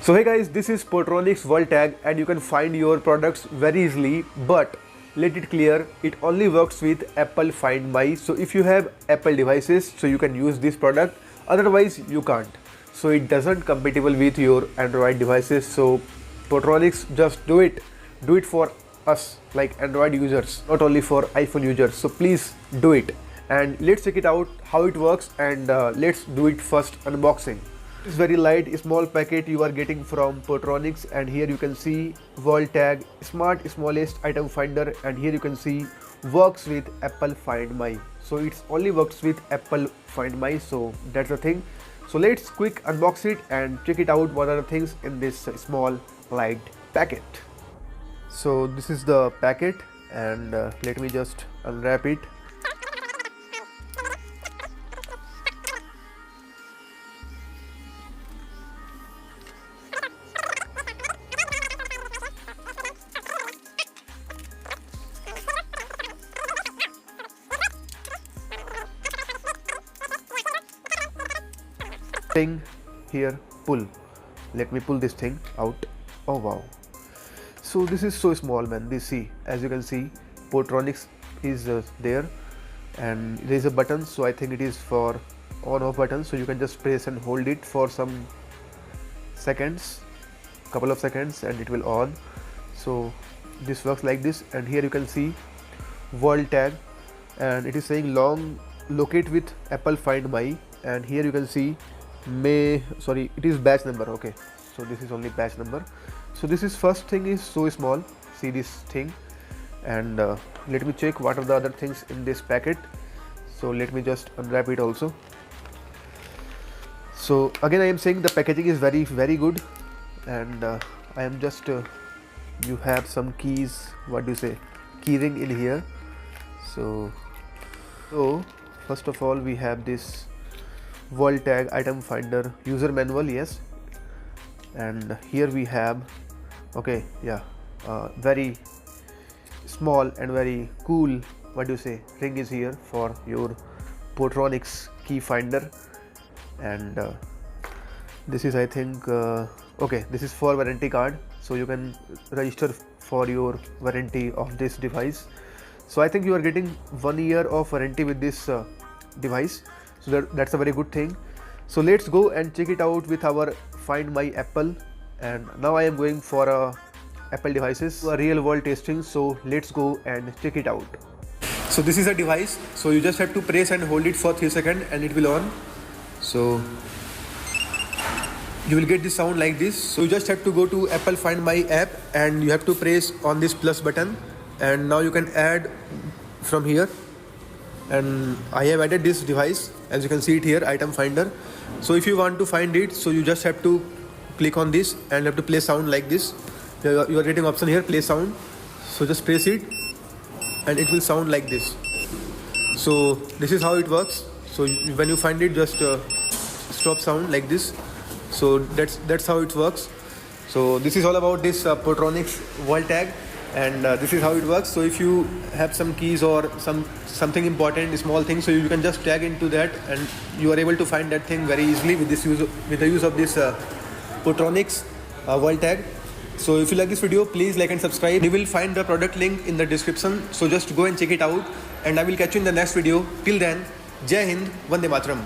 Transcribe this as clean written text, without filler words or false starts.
So hey guys, this is Portronics World Tag and you can find your products very easily, but let it clear, it only works with Apple Find My. So if you have Apple devices, so you can use this product, otherwise you can't. So it doesn't compatible with your Android devices. So Portronics, just do it for us like Android users, not only for iPhone users. So please do it and let's check it out how it works, and let's do it first unboxing. It's very light, small packet you are getting from Portronics, and here you can see World Tag, smart smallest item finder, and here you can see works with Apple Find My. So it's only works with Apple Find My, so that's the thing. So let's quick unbox it and check it out what are the things in this small light packet. So this is the packet, and let me just unwrap it. Thing here, pull. Let me pull this thing out. Oh wow, so this is so small, man. This, see, as you can see, Portronics is there, and there is a button, so I think it is for on off button, so you can just press and hold it for some seconds, couple of seconds, and it will on. So this works like this, and here you can see World Tag, and it is saying long locate with Apple Find My, and here you can see it is batch number. Okay, so this is only batch number. So this is first thing is so small, see this thing, and let me check what are the other things in this packet. So let me just unwrap it also. So again I am saying the packaging is very good, and I am just you have some keys, what do you say, keyring in here. So first of all we have this World Tag item finder user manual, yes, and here we have, okay, yeah, very small and very cool, what do you say, ring is here for your Portronics key finder, and this is, I think, okay, this is for warranty card, so you can register for your warranty of this device. So I think you are getting 1 year of warranty with this device. So that's a very good thing. So let's go and check it out with our Find My Apple, and now I am going for Apple devices, a real world testing. So let's go and check it out. So this is a device, so you just have to press and hold it for 3 seconds and it will on. So you will get this sound like this. So you just have to go to Apple Find My app and you have to press on this plus button, and now you can add from here, and I have added this device, as you can see it here, item finder. So if you want to find it, so you just have to click on this and have to play sound like this. You are getting option here, play sound. So just press it and it will sound like this. So this is how it works. So when you find it, just stop sound like this. So that's how it works. So this is all about this Portronics World Tag, and this is how it works. So if you have some keys or something important, small thing, so you can just tag into that and you are able to find that thing very easily with the use of this Portronics World Tag. So if you like this video, please like and subscribe. You will find the product link in the description, so just go and check it out, and I will catch you in the next video. Till then, Jai Hind, Vande Mataram.